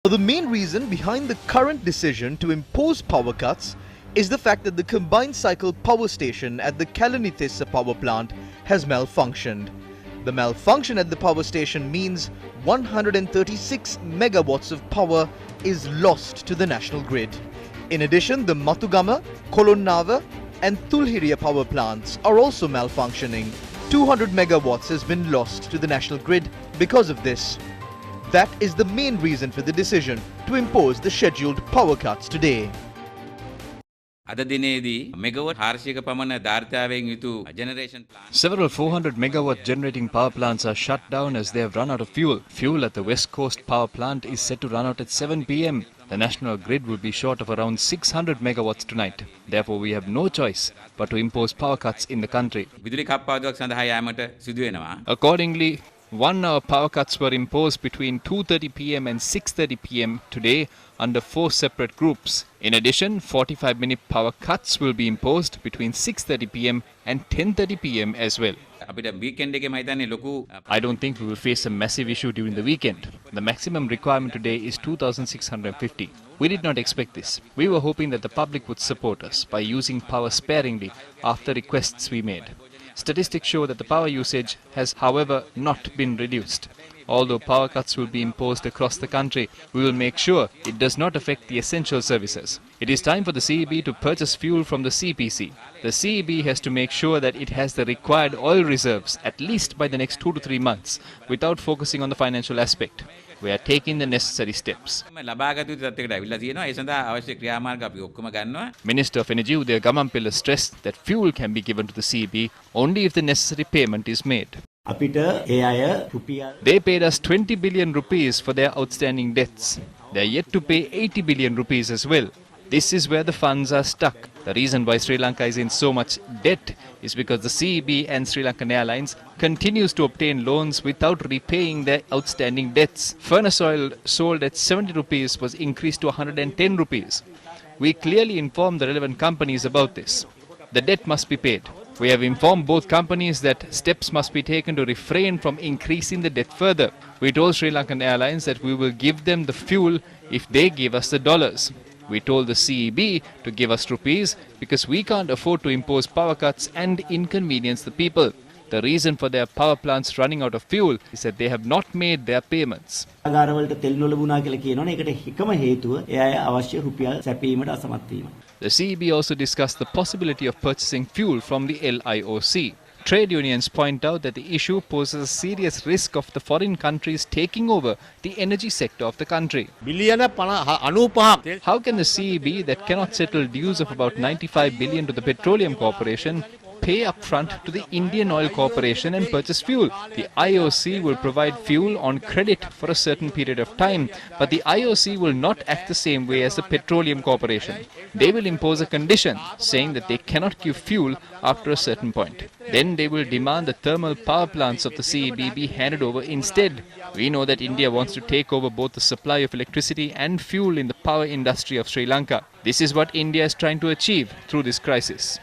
The main reason behind the current decision to impose power cuts is the fact that the combined cycle power station at the Kalanithissa power plant has malfunctioned. The malfunction at the power station means 136 megawatts of power is lost to the national grid. In addition, the Matugama, Kolonnava and Tulhiriya power plants are also malfunctioning. 200 megawatts has been lost to the national grid because of this. That is the main reason for the decision to impose the scheduled power cuts today. Several 400 megawatt generating power plants are shut down as they have run out of fuel. Fuel at the West Coast power plant is set to run out at 7 p.m. The national grid will be short of around 600 megawatts tonight. Therefore, we have no choice but to impose power cuts in the country. Accordingly, 1 hour power cuts were imposed between 2:30 p.m. and 6:30 p.m. today under 4 separate groups. In addition, 45-minute power cuts will be imposed between 6:30 p.m. and 10:30 p.m. as well. I don't think we will face a massive issue during the weekend. The maximum requirement today is 2,650. We did not expect this. We were hoping that the public would support us by using power sparingly after requests we made. Statistics show that the power usage has, however, not been reduced. Although power cuts will be imposed across the country, we will make sure it does not affect the essential services. It is time for the CEB to purchase fuel from the CPC. The CEB has to make sure that it has the required oil reserves at least by the next 2 to 3 months without focusing on the financial aspect. We are taking the necessary steps. Minister of Energy Udaya Gamampilla stressed that fuel can be given to the CEB only if the necessary payment is made. They paid us 20 billion rupees for their outstanding debts. They are yet to pay 80 billion rupees as well. This is where the funds are stuck. The reason why Sri Lanka is in so much debt is because the CEB and Sri Lankan Airlines continues to obtain loans without repaying their outstanding debts. Furnace oil sold at 70 rupees was increased to 110 rupees. We clearly informed the relevant companies about this. The debt must be paid. We have informed both companies that steps must be taken to refrain from increasing the debt further. We told Sri Lankan Airlines that we will give them the fuel if they give us the dollars. We told the CEB to give us rupees because we can't afford to impose power cuts and inconvenience the people. The reason for their power plants running out of fuel is that they have not made their payments. The CEB also discussed the possibility of purchasing fuel from the LIOC. Trade unions point out that the issue poses a serious risk of the foreign countries taking over the energy sector of the country. How can the CEB, that cannot settle dues of about 95 billion to the Petroleum Corporation, pay upfront to the Indian Oil Corporation and purchase fuel? The IOC will provide fuel on credit for a certain period of time, but the IOC will not act the same way as the Petroleum Corporation. They will impose a condition saying that they cannot give fuel after a certain point. Then they will demand the thermal power plants of the CEB be handed over instead. We know that India wants to take over both the supply of electricity and fuel in the power industry of Sri Lanka. This is what India is trying to achieve through this crisis.